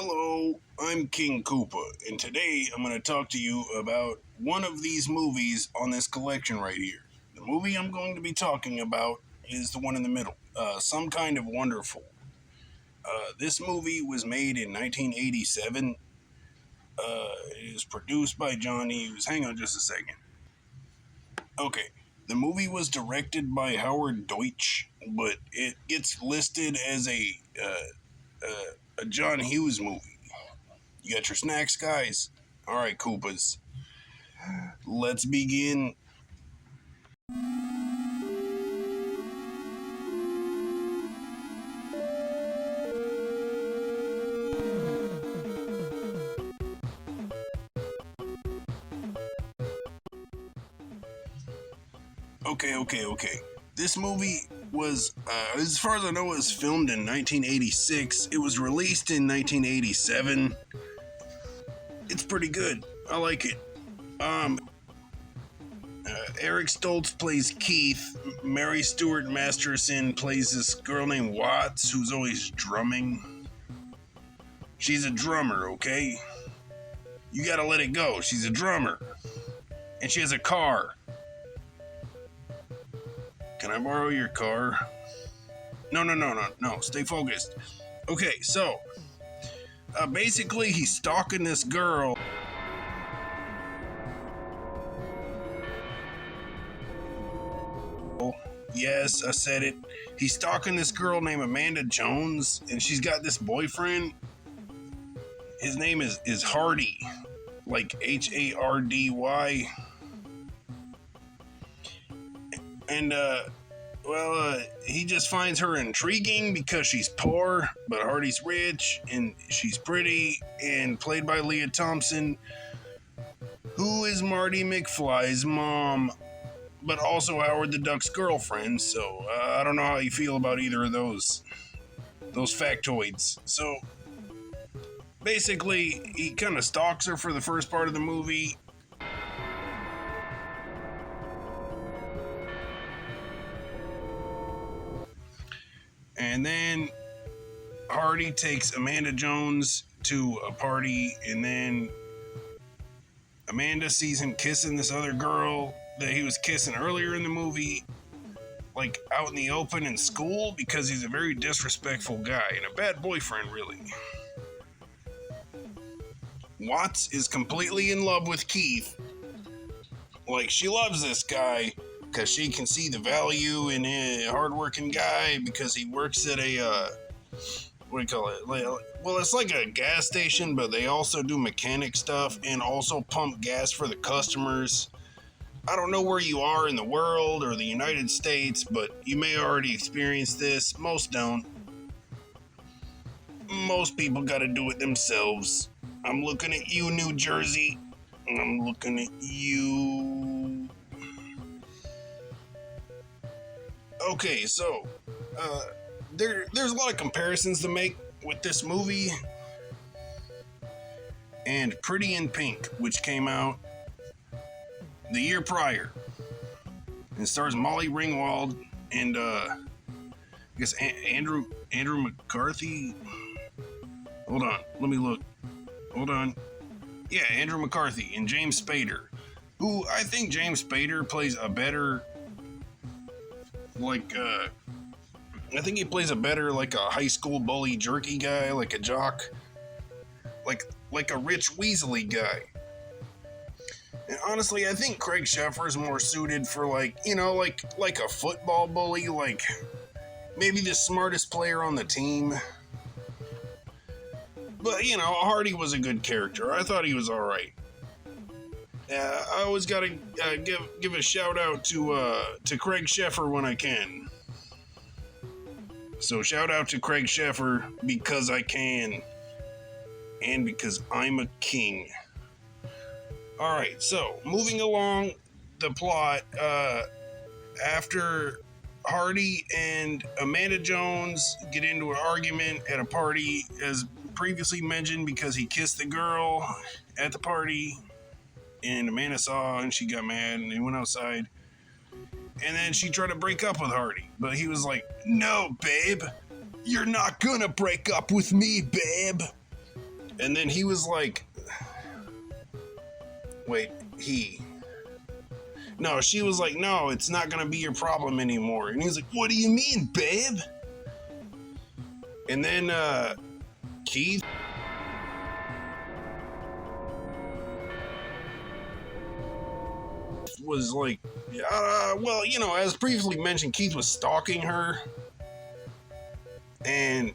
Hello, I'm King Koopa, and today I'm going to talk to you about one of these movies on this collection right here. The movie I'm going to be talking about is the one in the middle, Some Kind of Wonderful. This movie was made in 1987. It is produced by John Hughes. Hang on just a second. Okay, the movie was directed by Howard Deutch, but it gets listed as a John Hughes movie. You got your snacks, guys? All right, Koopas. Let's begin. Okay. This movie was, as far as I know, it was filmed in 1986. It was released in 1987. It's pretty good. I like it. Eric Stoltz plays Keith. Mary Stuart Masterson plays this girl named Watts, who's always drumming. She's a drummer, okay? You gotta let it go. She's a drummer. And she has a car. Can I borrow your car? No. Stay focused. Okay, so basically he's stalking this girl. Yes, I said it. He's stalking this girl named Amanda Jones, and she's got this boyfriend. His name is Hardy, like Hardy. And he just finds her intriguing because she's poor, but Hardy's rich, and she's pretty, and played by Leah Thompson, who is Marty McFly's mom, but also Howard the Duck's girlfriend. So I don't know how you feel about either of those factoids. So basically, he kind of stalks her for the first part of the movie. And then Hardy takes Amanda Jones to a party, and then Amanda sees him kissing this other girl that he was kissing earlier in the movie, like out in the open in school, because he's a very disrespectful guy and a bad boyfriend, really. Watts is completely in love with Keith. Like, she loves this guy because she can see the value in a hardworking guy, because he works at a, what do you call it? Well, it's like a gas station, but they also do mechanic stuff and also pump gas for the customers. I don't know where you are in the world or the United States, but you may already experience this. Most don't. Most people got to do it themselves. I'm looking at you, New Jersey. I'm looking at you. Okay, so there's a lot of comparisons to make with this movie and Pretty in Pink, which came out the year prior, and stars Molly Ringwald and I guess Andrew McCarthy. Hold on, let me look. Hold on. Yeah, Andrew McCarthy and James Spader, who I think James Spader plays a better, I think he plays a better, like a high school bully jerky guy, like a jock, like a Rich Weasley guy. And honestly, I think Craig Sheffer is more suited for, like a football bully, like maybe the smartest player on the team. But, Hardy was a good character. I thought he was all right. I always got to give a shout out to Craig Sheffer when I can. So shout out to Craig Sheffer, because I can, and because I'm a king. All right, so moving along the plot, after Hardy and Amanda Jones get into an argument at a party, as previously mentioned, because he kissed the girl at the party, and Amanda saw and she got mad and they went outside, and then she tried to break up with Hardy, but he was like, "No, babe, you're not gonna break up with me, babe." And then he was like, wait, he. No, she was like, no, it's not gonna be your problem anymore. And he was like, what do you mean, babe? And then Keith was like, well, you know, as previously mentioned, Keith was stalking her. And,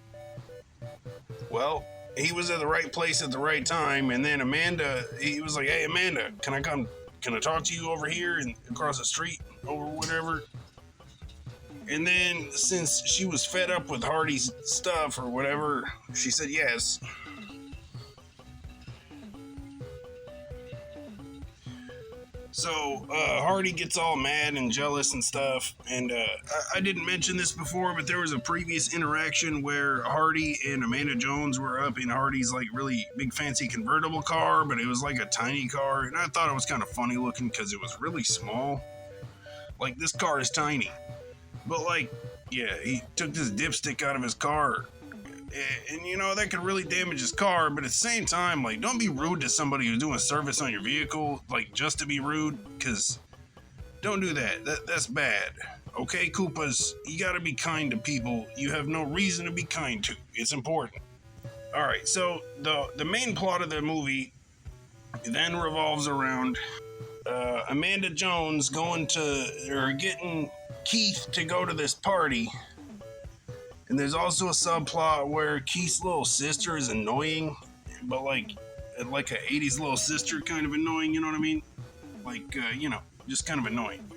well, he was at the right place at the right time. And then Amanda, he was like, hey, Amanda, can I talk to you over here and across the street or whatever? And then since she was fed up with Hardy's stuff or whatever, she said yes. So Hardy gets all mad and jealous and stuff. And I didn't mention this before, but there was a previous interaction where Hardy and Amanda Jones were up in Hardy's like really big fancy convertible car, but it was like a tiny car. And I thought it was kind of funny looking because it was really small. Like, this car is tiny. But like, yeah, he took this dipstick out of his car. And you know, that could really damage his car, but at the same time, like, don't be rude to somebody who's doing service on your vehicle, like, just to be rude, because don't do that. That's bad. Okay, Koopas, you gotta be kind to people you have no reason to be kind to. It's important. Alright, so the main plot of the movie then revolves around Amanda Jones getting Keith to go to this party. And there's also a subplot where Keith's little sister is annoying, but like a 80s little sister kind of annoying, you know what I mean? Like, you know, just kind of annoying.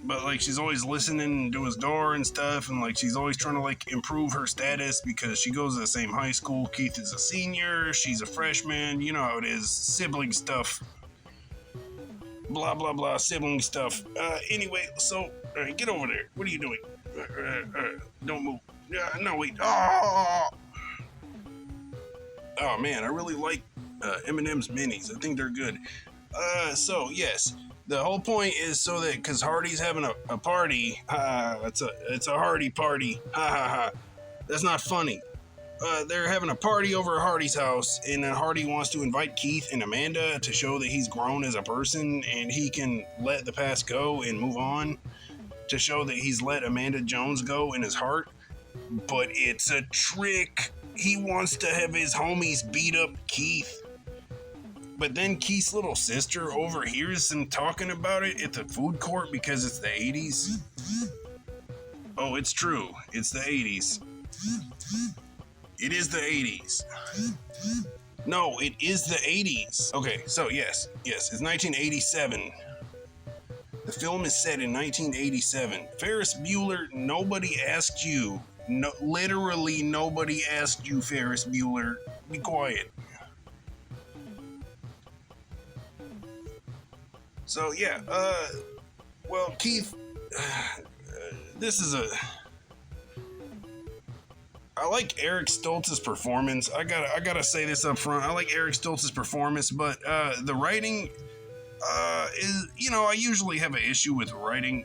But like, she's always listening to his door and stuff, and like, she's always trying to like improve her status because she goes to the same high school. Keith is a senior, she's a freshman, you know how it is, sibling stuff. Blah, blah, blah, sibling stuff. Anyway, so, get over there. What are you doing? Don't move. No, wait. Oh man, I really like M&M's minis. I think they're good. So yes, the whole point is so that because Hardy's having a party. It's a Hardy party. Ha ha ha. That's not funny. They're having a party over at Hardy's house, and then Hardy wants to invite Keith and Amanda to show that he's grown as a person and he can let the past go and move on. To show that he's let Amanda Jones go in his heart. But it's a trick. He wants to have his homies beat up Keith. But then Keith's little sister overhears them talking about it at the food court because it's the 80s. Oh, it's true. It's the 80s. It is the 80s. No, it is the 80s. Okay, so yes, it's 1987. The film is set in 1987. Ferris Bueller, nobody asked you. No, literally nobody asked you, Ferris Bueller. Be quiet. So yeah, well, Keith, this is I like Eric Stoltz's performance. I gotta say this up front. I like Eric Stoltz's performance, but the writing is, you know, I usually have an issue with writing.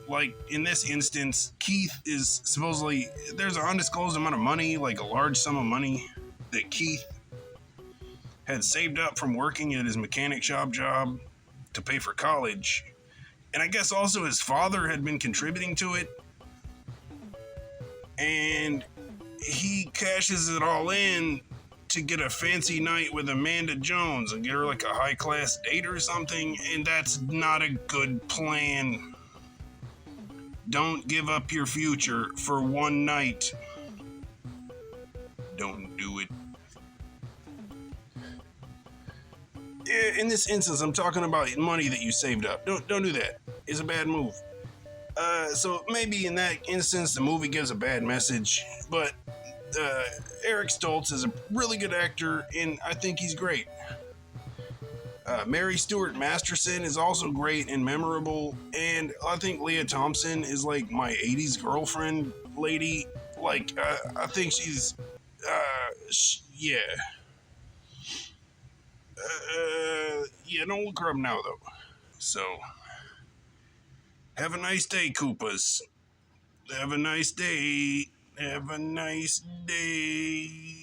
Like, in this instance, Keith is supposedly, there's an undisclosed amount of money, like a large sum of money, that Keith had saved up from working at his mechanic shop job to pay for college. And I guess also his father had been contributing to it. And he cashes it all in to get a fancy night with Amanda Jones and get her like a high-class date or something, and that's not a good plan. Don't give up your future for one night. Don't do it. In this instance, I'm talking about money that you saved up. Don't do that. It's a bad move. So maybe in that instance, the movie gives a bad message, but Eric Stoltz is a really good actor, and I think he's great. Mary Stuart Masterson is also great and memorable, and I think Leah Thompson is like my 80s girlfriend lady. Like, I think she's, yeah. Yeah, don't look her up now, though. So, have a nice day, Koopas. Have a nice day. Have a nice day.